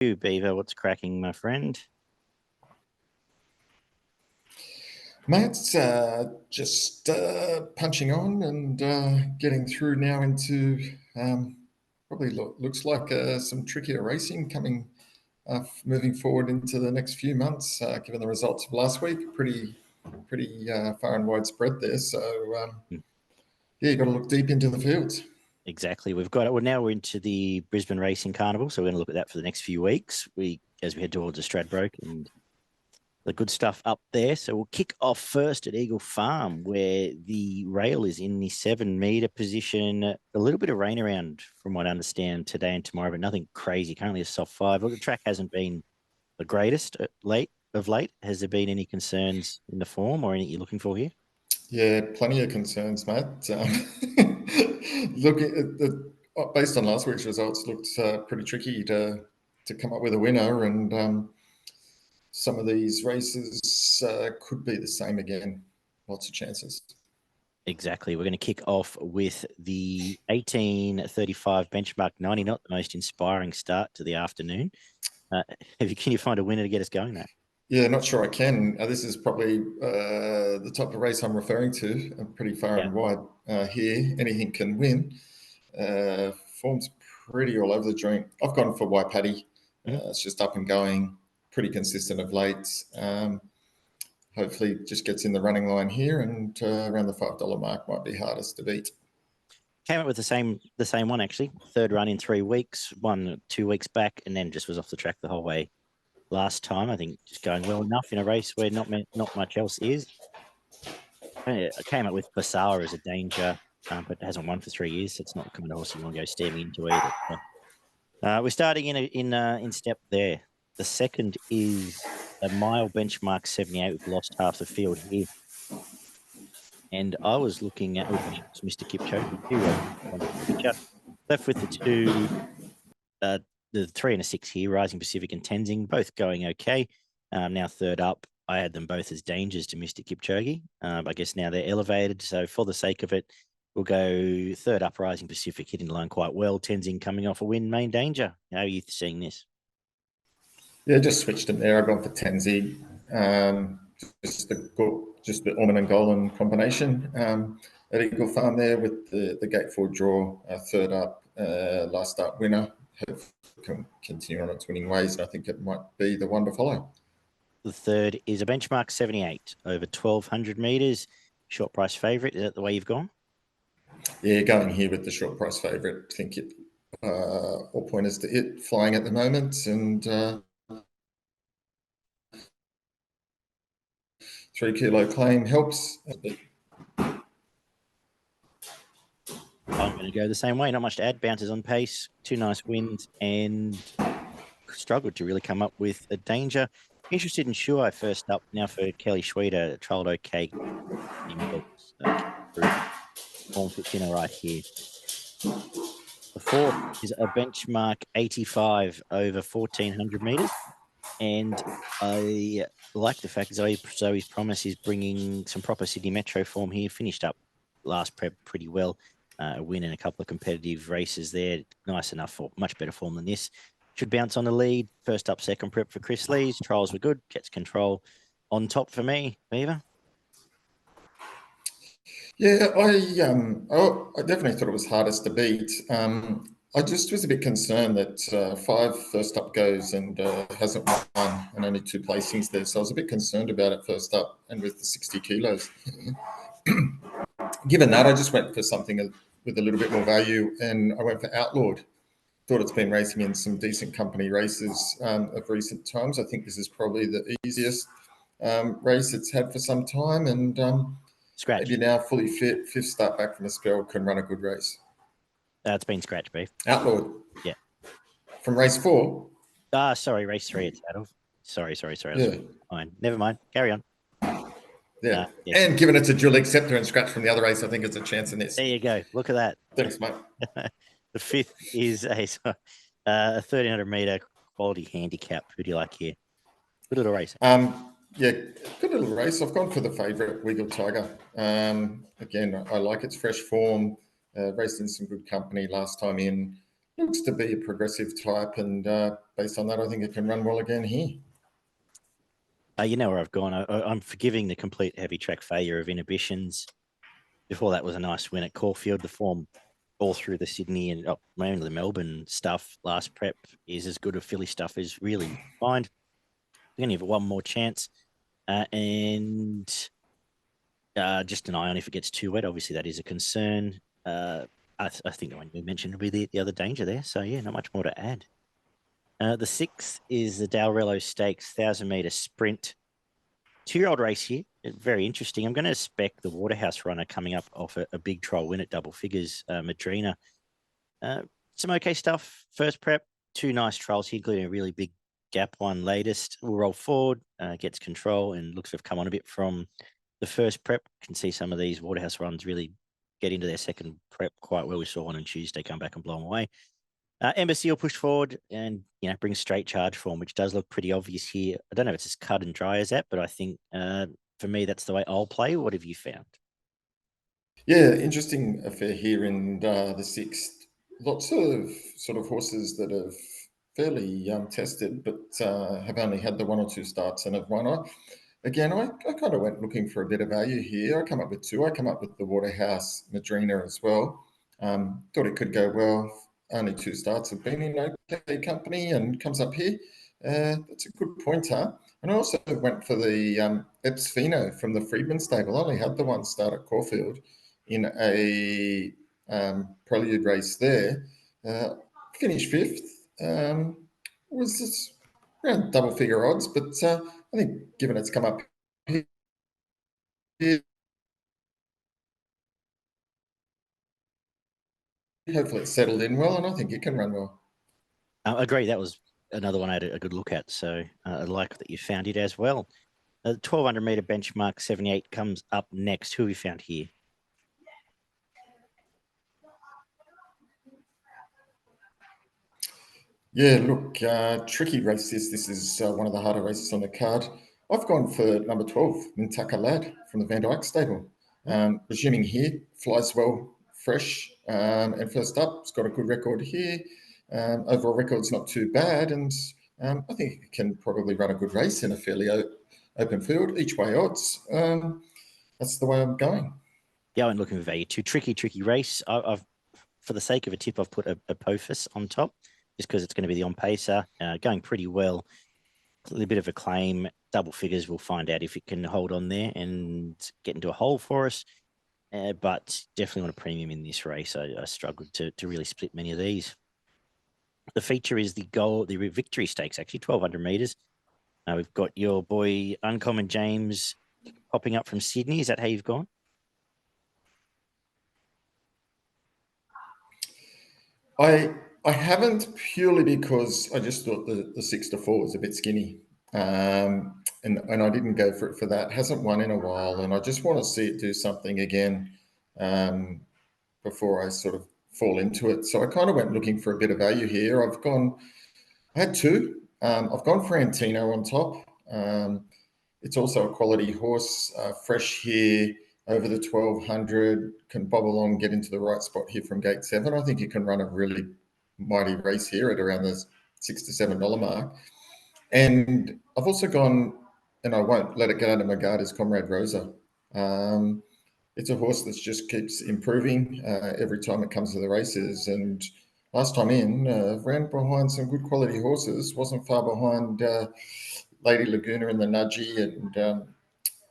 you, Beaver. What's cracking, my friend? Matt's just punching on and getting through now into probably looks like some trickier racing coming moving forward into the next few months, given the results of last week. Pretty far and wide spread there. So, yeah, you've got to look deep into the fields. Exactly. Well, now we're into the Brisbane Racing Carnival, so we're going to look at that for the next few weeks. As we head towards the Stradbroke and the good stuff up there. So we'll kick off first at Eagle Farm, where the rail is in the 7-metre position. A little bit of rain around, from what I understand, today and tomorrow, but nothing crazy. Currently a soft 5. Well, the track hasn't been the greatest of late. Has there been any concerns in the form or anything you're looking for here? Yeah, plenty of concerns, Matt. Looking at based on last week's results, looked pretty tricky to come up with a winner, and some of these races could be the same again. Lots of chances. Exactly. We're going to kick off with the 18:35 benchmark 90. Not the most inspiring start to the afternoon. Can you find a winner to get us going there? Yeah, not sure I can. This is probably the type of race I'm referring to. I'm pretty far and wide here. Anything can win. Form's pretty all over the joint. I've gone for Waipati. It's just up and going, pretty consistent of late. Hopefully just gets in the running line here, and around the $5 mark might be hardest to beat. Came up with the same one, actually. Third run in 3 weeks, won 2 weeks back, and then just was off the track the whole way last time. I think just going well enough in a race where not much else is. I came up with Basawa as a danger, but hasn't won for 3 years, so it's not the kind of horse you want to go staring into either. We're starting in step there. The second is a mile benchmark 78. We've lost half the field here. And I was looking at Mr. Kipchoge too. Left with the 2, the 3 and a 6 here, Rising Pacific and Tenzing, both going okay. Now third up, I had them both as dangers to Mr. Kipchoge. I guess now they're elevated. So for the sake of it, we'll go third up, Rising Pacific, hitting the line quite well. Tenzing coming off a win, main danger. How are you seeing this? Yeah, just switched it there. I've gone for Tenzing. Just the Orman and Golan combination at Eagle Farm there with the gate 4 draw, third up, last start winner. Hope can continue on its winning ways, and I think it might be the one to follow. The third is a benchmark 78 over 1,200 metres. Short price favourite. Is that the way you've gone? Yeah, going here with the short price favourite. I think it all pointers to it flying at the moment, and 3 kilo claim helps. I'm going to go the same way. Not much to add. Bounces on pace, 2 nice wins, and struggled to really come up with a danger. Interested in Shuai first up now for Kelly Schweida. Trialled okay. Form fits in all right here. The fourth is a benchmark 85 over 1,400 metres. And I like the fact Zoe's Promise is bringing some proper Sydney Metro form here. Finished up last prep pretty well. A win in a couple of competitive races there. Nice enough for much better form than this. Should bounce on the lead. First up, second prep for Chris Lees. Trials were good. Gets control on top for me. Beaver? Yeah, I definitely thought it was hardest to beat. I just was a bit concerned that 5 first up goes and hasn't won, and only 2 placings there. So I was a bit concerned about it first up and with the 60 kilos. Given that, I just went for something with a little bit more value, and I went for Outlawed. Thought it's been racing in some decent company races of recent times. I think this is probably the easiest race it's had for some time, and maybe now fully fit, 5th start back from a spell, can run a good race. It's been scratched, Beef. Outlawed. Yeah. From race 4? Sorry, race 3 it's out of. Sorry. Yeah. Fine. Never mind. Carry on. Yeah. And given it's a dual acceptor and scratch from the other race, I think it's a chance in this. There you go. Look at that. Thanks, mate. The 5th is a 1,300 metre quality handicap. Who do you like here? Good little race. Yeah, good little race. I've gone for the favourite, Wiggle Tiger. Again, I like its fresh form. Raced in some good company last time in. looks to be a progressive type, and based on that, I think it can run well again here. You know where I've gone. I'm forgiving the complete heavy track failure of Inhibitions. Before that was a nice win at Caulfield. The form all through the Sydney and mainly the Melbourne stuff last prep is as good as filly stuff is really fine. We're going to give it one more chance. And just an eye on if it gets too wet. Obviously, that is a concern. I think the one you mentioned would be the other danger there. So, yeah, not much more to add. The 6th is the Dalrello Stakes 1,000-metre sprint. 2-year-old race here. Very interesting. I'm going to spec the Waterhouse runner coming up off a big trial win at double figures, Madrina. Some okay stuff. First prep, 2 nice trials here, including a really big gap one latest. Will roll forward, gets control, and looks to have come on a bit from the first prep. Can see some of these Waterhouse runs really get into their second prep quite well. We saw one on Tuesday come back and blow them away. Embassy will push forward and bring straight charge form, which does look pretty obvious here. I don't know if it's as cut and dry as that, but I think for me that's the way I'll play. What have you found? Yeah, interesting affair here in the 6th. Lots of sort of horses that have fairly tested, but have only had the 1 or 2 starts and have won. I kind of went looking for a bit of value here. I come up with 2. I come up with the Waterhouse Madrina as well. Thought it could go well. Only 2 starts, have been in okay company, and comes up here. That's a good pointer. And I also went for the Eps Fino from the Freedman stable. I only had the 1 start at Caulfield in a prelude race there. Finished 5th. Was just around double figure odds, but I think given it's come up here, hopefully it's settled in well, and I think it can run well. I agree. That was another one I had a good look at. So I like that you found it as well. The 1,200-metre benchmark 78 comes up next. Who have you found here? Yeah, look, tricky race this. This is one of the harder races on the card. I've gone for number 12, Mintaka Lad from the Van Dyke stable. Resuming here, flies well, fresh, and first up, it's got a good record here. Overall record's not too bad, and I think it can probably run a good race in a fairly open field, each way odds. That's the way I'm going. Yeah, I'm looking for value too. Tricky race. I've for the sake of a tip, I've put a Apophis on top just because it's going to be the on-pacer, going pretty well. A little bit of a claim, double figures. We'll find out if it can hold on there and get into a hole for us. But definitely want a premium in this race. I struggled to really split many of these. The feature is the victory stakes, actually, 1,200 metres. We've got your boy Uncommon James popping up from Sydney. Is that how you've gone? I haven't, purely because I just thought the 6 to 4 was a bit skinny. And I didn't go for it for that. Hasn't won in a while, and I just want to see it do something again before I sort of fall into it. So I kind of went looking for a bit of value here. I had 2. I've gone for Antino on top. It's also a quality horse, fresh here over the 1,200, can bob along, get into the right spot here from gate 7. I think you can run a really mighty race here at around the $6 to $7 mark. And I've also gone, and I won't let it get under my guard, is Comrade Rosa. It's a horse that just keeps improving every time it comes to the races. And last time in, ran behind some good quality horses, wasn't far behind Lady Laguna and the Nudgy, and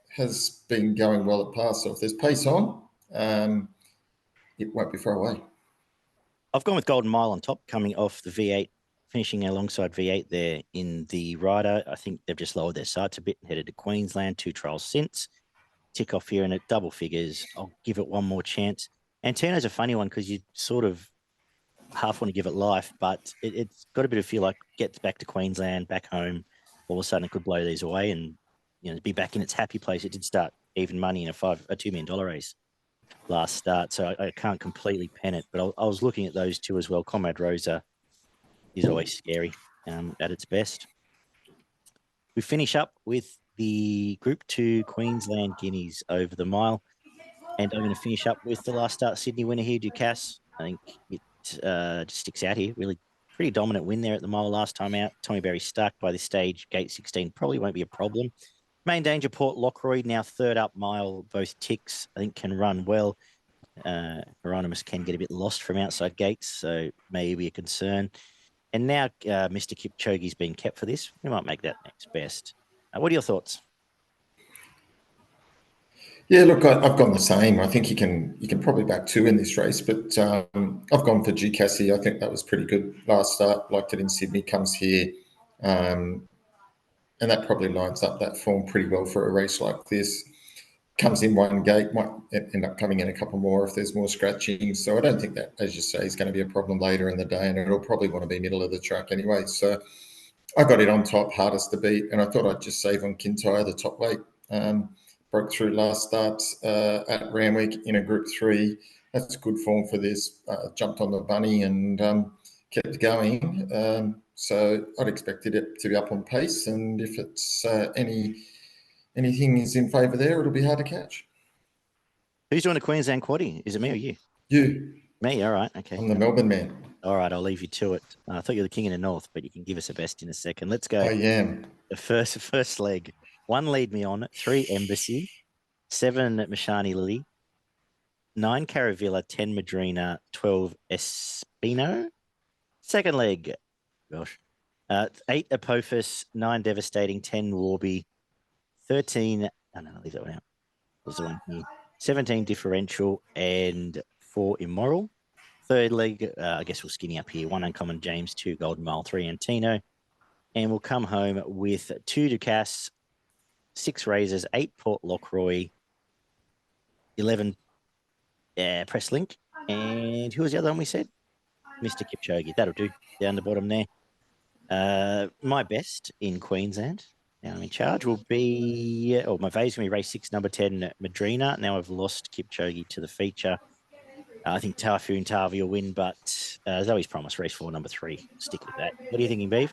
has been going well at pass. So if there's pace on, it won't be far away. I've gone with Golden Mile on top, coming off the V8, finishing alongside V8 there in the rider. I think they've just lowered their sights a bit and headed to Queensland. 2 trials since. Tick off here and at double figures. I'll give it one more chance. Antino's a funny one because you sort of half want to give it life, but it's got a bit of feel like gets back to Queensland, back home. All of a sudden, it could blow these away and be back in its happy place. It did start even money in a $2 million race last start, so I can't completely pen it. But I was looking at those 2 as well. Comrade Rosa is always scary at its best. We finish up with the Group 2 Queensland Guineas over the mile. And I'm going to finish up with the last start Sydney winner here, Ducasse. I think it just sticks out here. Really pretty dominant win there at the mile last time out. Tommy Berry stuck by this stage. Gate 16 probably won't be a problem. Main danger, Port Lockroyd, now third up mile. Both ticks, I think, can run well. Hieronymus can get a bit lost from outside gates, so maybe a concern. And now Mr. Kipchoge's been kept for this. We might make that next best. What are your thoughts? Yeah, look, I've gone the same. I think you can probably back 2 in this race, but I've gone for G Cassie. I think that was pretty good last start. Liked it in Sydney. Comes here, and that probably lines up that form pretty well for a race like this. Comes in one gate, might end up coming in a couple more if there's more scratching. So I don't think that, as you say, is going to be a problem later in the day, and it'll probably want to be middle of the track anyway. So I got it on top, hardest to beat, and I thought I'd just save on Kintyre, the top weight. Broke through last start at Randwick in a Group 3. That's good form for this. Jumped on the bunny and kept going. So I'd expected it to be up on pace, and if it's anything is in favour there, it'll be hard to catch. Who's doing the Queensland quaddie? Is it me or you? You. Me, all right. Okay. I'm the Melbourne man. All right, I'll leave you to it. I thought you were the king in the north, but you can give us a best in a second. Let's go. I am. The first leg. 1 Lead Me On, 3 Embassy, 7 Mashani Lily, 9 Caravilla, 10 Madrina, 12 Espino. Second leg, gosh, 8 Apophis, 9 Devastating, 10 Warby, 13. Oh, no, I'll leave that one out. There's the one here. 17 Differential and 4 Immoral. Third leg, I guess we'll skinny up here. 1 Uncommon James, 2 Golden Mile, 3 Antino. And we'll come home with 2 Ducasse, 6 Razors, 8 Port Lockroy, 11 Press Link. And who was the other one we said? Mr. Kipchoge. That'll do. Down the bottom there. My best in Queensland, now I'm in charge, will be, my V's going to be race 6, number 10, Madrina. Now I've lost Kipchoge to the feature. I think Typhoon Tavi will win, but Zoe's promised race 4, number 3. Stick with that. What are you thinking, Beeve?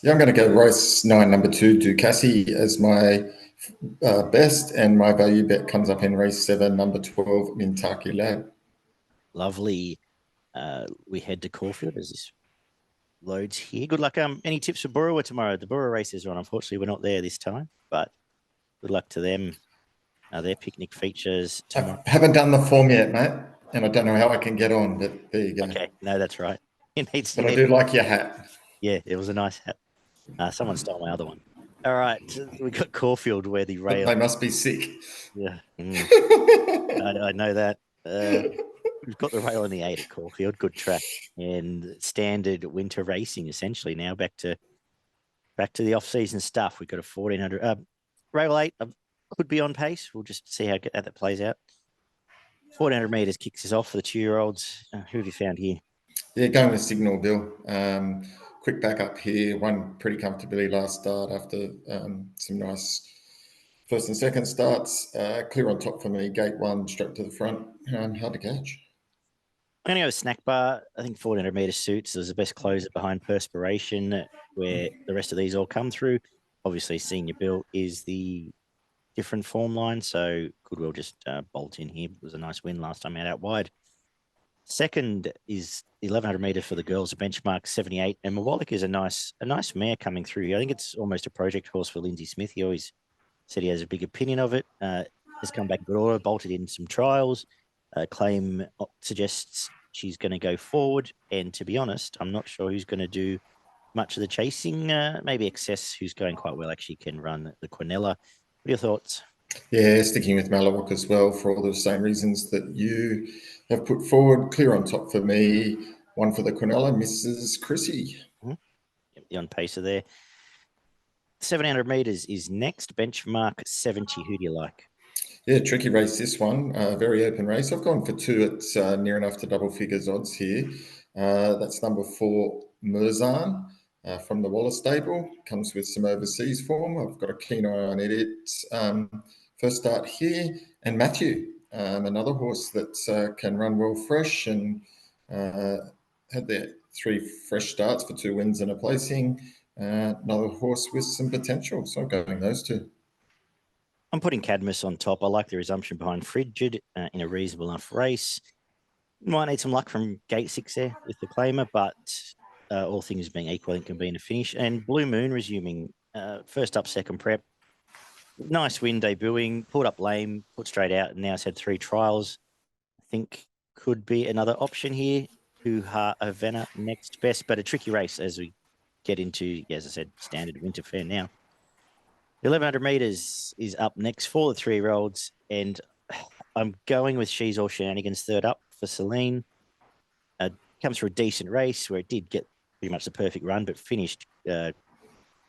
Yeah, I'm going to go race 9, number 2, Ducassi as my best, and my value bet comes up in race 7, number 12, Mintaki Lab. Lovely. We head to Caulfield as this loads here. Good luck. Any tips for Burrawa tomorrow? The Burrawa races are on. Unfortunately, we're not there this time, but good luck to them. Their picnic features tomorrow. I haven't done the form yet, mate, and I don't know how I can get on, but there you go. Okay, no, that's right. But I do like your hat. Yeah, it was a nice hat. Someone stole my other one. All right, we got Caulfield where the rail. They must be sick. Yeah, I know that. We've got the rail in the 8 at Caulfield. Good track and standard winter racing essentially now. Back to the off-season stuff. We've got a 1400 rail 8 could be on pace. We'll just see how that plays out. 1400 meters kicks us off for the 2-year-olds. Who have you found here? Yeah, going with Signal Bill. Quick back up here. Won pretty comfortably last start after some nice first and second starts. Clear on top for me. Gate 1 straight to the front. Hard to catch. I'm going to go with Snack Bar. I think 1400 meter suits. There's the best closer behind Perspiration, where the rest of these all come through. Obviously, Senior Bill is the different form line, so could well just bolt in here. It was a nice win last time out wide. Second is 1100 meter for the girls, a benchmark 78, and Mawalik is a nice mare coming through. I think it's almost a project horse for Lindsay Smith. He always said he has a big opinion of it. Has come back good order, bolted in some trials. Claim suggests she's going to go forward, and to be honest, I'm not sure who's going to do much of the chasing. Maybe Excess, who's going quite well, actually can run the Quinella. What are your thoughts? Yeah, sticking with Malawak as well for all the same reasons that you have put forward. Clear on top for me. 1 for the Quinella, Mrs. Chrissy. Mm-hmm. Yep, the on pacer there. 700 meters is next. Benchmark 70. Who do you like? Yeah, tricky race this one. Very open race. I've gone for 2 at near enough to double figures odds here. That's number 4, Merzan. From the Wallace stable, comes with some overseas form. I've got a keen eye on it. First start here, and Matthew, another horse that can run well fresh and had their 3 fresh starts for 2 wins and a placing. Another horse with some potential, so I'm going those 2. I'm putting Cadmus on top. I like the resumption behind Frigid in a reasonable enough race. Might need some luck from gate 6 there with the claimer, but all things being equal, it can be in a finish. And Blue Moon resuming first up, second prep. Nice win debuting, pulled up lame, put straight out, and now has had 3 trials. I think could be another option here. Havana next best, but a tricky race as we get into, as I said, standard winter fair now. 1100 meters is up next for the 3-year-olds, and I'm going with She's All Shenanigans third up for Celine. Comes through a decent race where it did get pretty much the perfect run, but finished a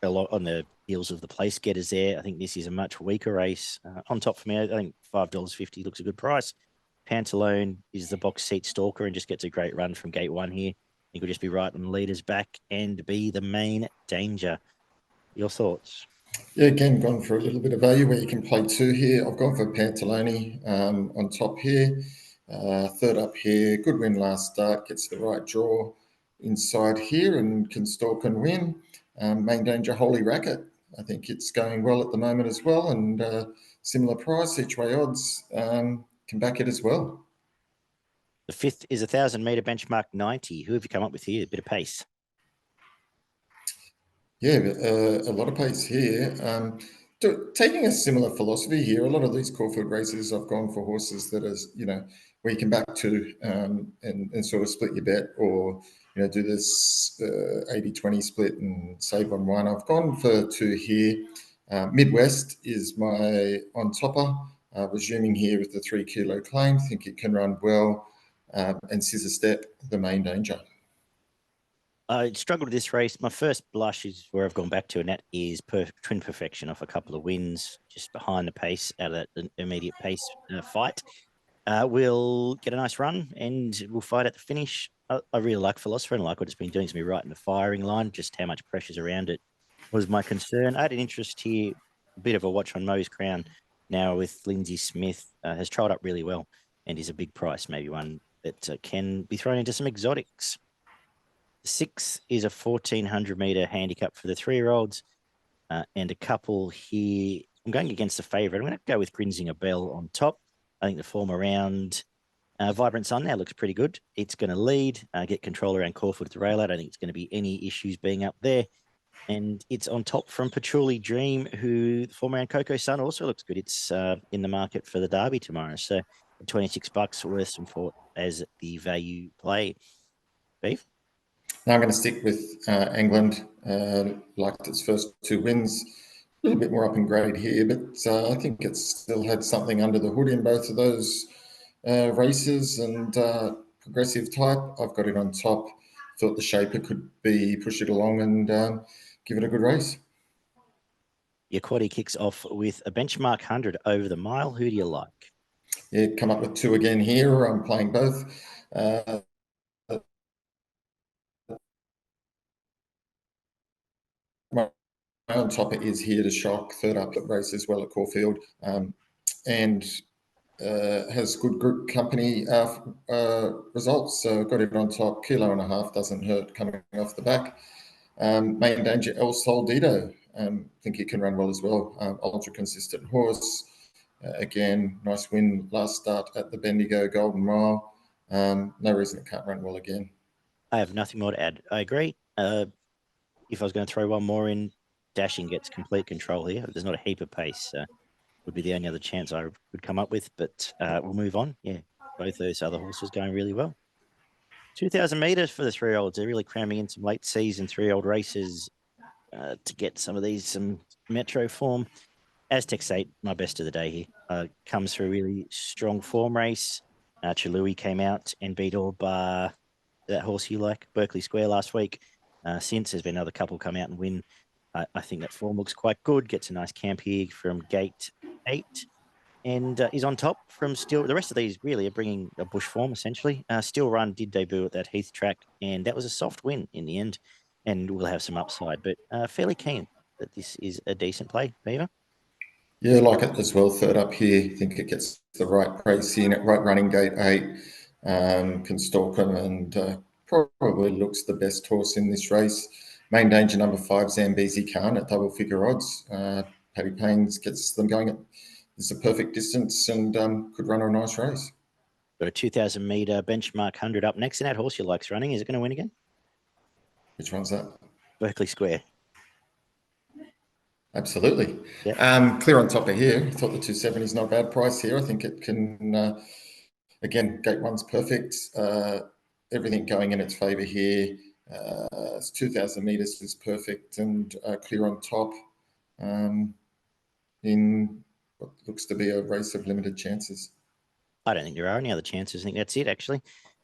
lot on the heels of the place getters there. I think this is a much weaker race. On top for me, I think $5.50 looks a good price. Pantalone is the box seat stalker and just gets a great run from gate 1 here. He could just be right on the leaders back and be the main danger. Your thoughts? Yeah, again, gone for a little bit of value where you can play 2 here. I've gone for Pantalone on top here. Third up here, good win last start, gets the right draw inside here and can stalk and win. Main danger, Holy Racket. I think it's going well at the moment as well, and similar price, each way odds can back it as well. The 5th is 1,000-meter benchmark 90. Who have you come up with here? A bit of pace. Yeah, a lot of pace here. Taking a similar philosophy here, a lot of these Caulfield races, I've gone for horses that is, where you can back 2 and sort of split your bet, or do this 80-20 split and save on 1. I've gone for 2 here. Midwest is my on topper, resuming here with the 3 kilo claim. Think it can run well, and Scissor Step, the main danger. I struggled with this race. My first blush is where I've gone back to, and that is Twin Perfection off a couple of wins, just behind the pace out of that immediate pace fight. We'll get a nice run, and we'll fight at the finish. I really like Philosopher, and like what it's been doing to me right in the firing line. Just how much pressure's around it was my concern. I had an interest here, a bit of a watch on Mo's Crown now with Lindsay Smith. Has trialled up really well and is a big price, maybe one that can be thrown into some exotics. 6 is a 1,400-meter handicap for the 3-year-olds, and a couple here. I'm going against the favourite. I'm going to go with Grinzinger Bell on top. I think the form around Vibrant Sun now looks pretty good. It's going to lead, get control around Caulfield at the rail. I don't think it's going to be any issues being up there. And it's on top from Patchouli Dream, who the form around Coco Sun also looks good. It's in the market for the Derby tomorrow. So $26 worth some thought as the value play. Beef? Now I'm going to stick with England. Liked its first 2 wins. A little bit more up in grade here, but I think it's still had something under the hood in both of those races, and progressive type. I've got it on top. Thought the shaper could be push it along and give it a good race. Your quaddie kicks off with a benchmark 100 over the mile. Who do you like? Yeah, come up with 2 again here. I'm playing both. My on top is Here to Shock, third up at race as well at Caulfield, and has good group company results. So got it on top. 1.5 kilos doesn't hurt coming off the back. Main danger, El Soldito. Think he can run well as well. Ultra consistent horse. Again, nice win last start at the Bendigo Golden Mile. No reason it can't run well again. I have nothing more to add. I agree. If I was going to throw one more in, Dashing gets complete control here. There's not a heap of pace. Would be the only other chance I would come up with, but we'll move on. Yeah, both those other horses going really well. 2,000 meters for the 3-year-olds. They're really cramming in some late season 3-year-old races to get some of these, some metro form. Aztecs 8, my best of the day here. Comes through a really strong form race. Chalui came out and beat all bar that horse you like, Berkeley Square, last week. Since there's been another couple come out and win. I think that form looks quite good. Gets a nice camp here from gate 8. And is on top from Still. The rest of these really are bringing a bush form, essentially. Still Run did debut at that Heath track, and that was a soft win in the end, and will have some upside. But fairly keen that this is a decent play, Beaver. Yeah, like it as well. Third up here, think it gets the right race in at right running gate 8. Can stalk him, and probably looks the best horse in this race. Main danger number 5, Zambezi Khan at double figure odds. Paddy Paynes gets them going. It's a perfect distance and could run a nice race. Got a 2,000 metre benchmark 100 up next. And that horse you like's running. Is it going to win again? Which one's that? Berkeley Square. Absolutely. Yep. Clear on top of here. I thought the 270 is not a bad price here. I think it can, again, gate one's perfect. Everything going in its favour here. It's 2,000 metres is perfect and clear on top in what looks to be a race of limited chances. I don't think there are any other chances. I think that's it, actually.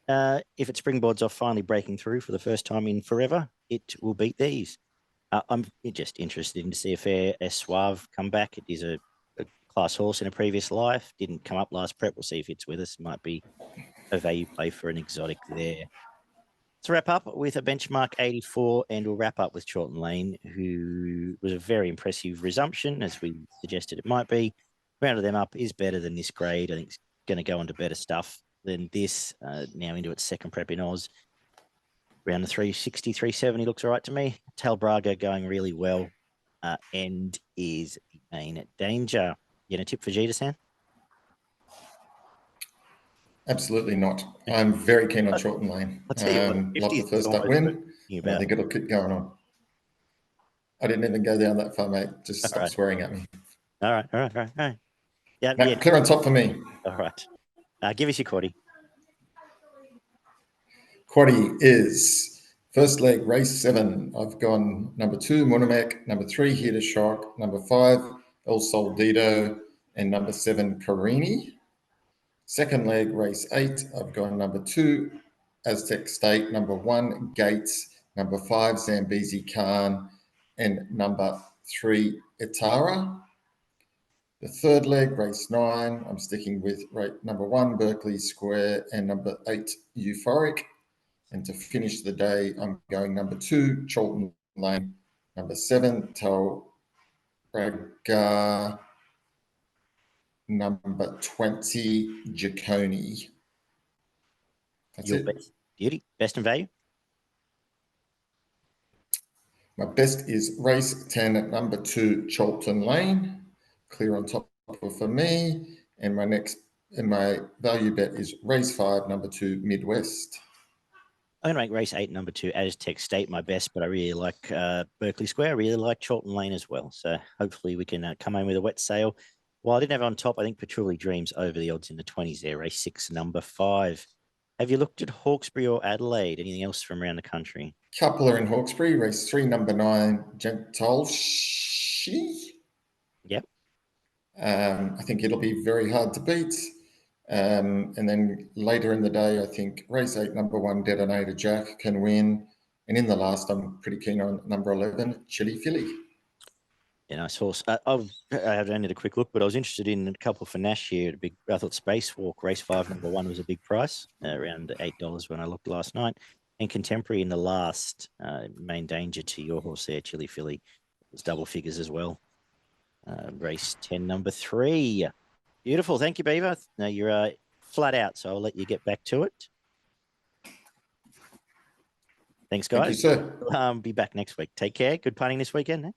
If it springboards off finally breaking through for the first time in forever, it will beat these. I'm just interested in to see if Air Suave come back. It is a class horse in a previous life. Didn't come up last prep. We'll see if it's with us. Might be a value play for an exotic there. Let's wrap up with a benchmark 84, and we'll wrap up with Chorlton Lane, who was a very impressive resumption, as we suggested it might be. Rounded them up is better than this grade. I think it's going to go on to better stuff than this. Now into its second prep in Oz. Around the 360, 370 looks all right to me. Tal Braga going really well. End is main danger. You gonna tip for Gita-san? Absolutely not. I'm very keen on Chorlton Lane. I'll tell you what, Love 50 the first up win. And I think it'll keep going on. I didn't even go down that far, mate. Just stop swearing at me. All right. Yeah, no, yeah. Clear on top for me. All right. Give us your quaddy. Quaddy is first leg, race 7. I've gone number 2, Monomek, number 3, Here to Shock, number 5, El Soldito, and number 7, Carini. Second leg, race 8. I've gone number 2, Aztec State, number 1, Gates, number 5, Zambezi Khan, and number 3, Itara. The third leg, race 9, I'm sticking with number 1, Berkeley Square, and number 8, Euphoric. And to finish the day, I'm going number 2, Chorlton Lane, number 7, Tal Braga, number 20, Jaconi. That's Your it. best beauty, best and value. My best is race 10 at number 2, Chorlton Lane, clear on top for me. And my value bet is race 5, number 2, Midwest. I'm going to make race 8, number 2, Aztec State my best, but I really like Berkeley Square. I really like Chorlton Lane as well. So hopefully we can come home with a wet sail. Well, I didn't have on top, I think Patchouli Dreams over the odds in the 20s there, race 6, number 5. Have you looked at Hawkesbury or Adelaide? Anything else from around the country? Couple are in Hawkesbury, race 3, number 9, Gentolshi. Yep. I think it'll be very hard to beat. And then later in the day, I think race 8, number 1, Detonator Jack can win. And in the last, I'm pretty keen on number 11, Chili Philly. Yeah, nice horse. I had only a quick look, but I was interested in a couple for Nash here. I thought Spacewalk, race 5, number 1 was a big price, around $8 when I looked last night. And Contemporary in the last, main danger to your horse there, Chili Philly, was double figures as well. Race 10, number 3. Beautiful. Thank you, Beaver. Now you're flat out, so I'll let you get back to it. Thanks, guys. Thank you, sir. Be back next week. Take care. Good punting this weekend. Eh?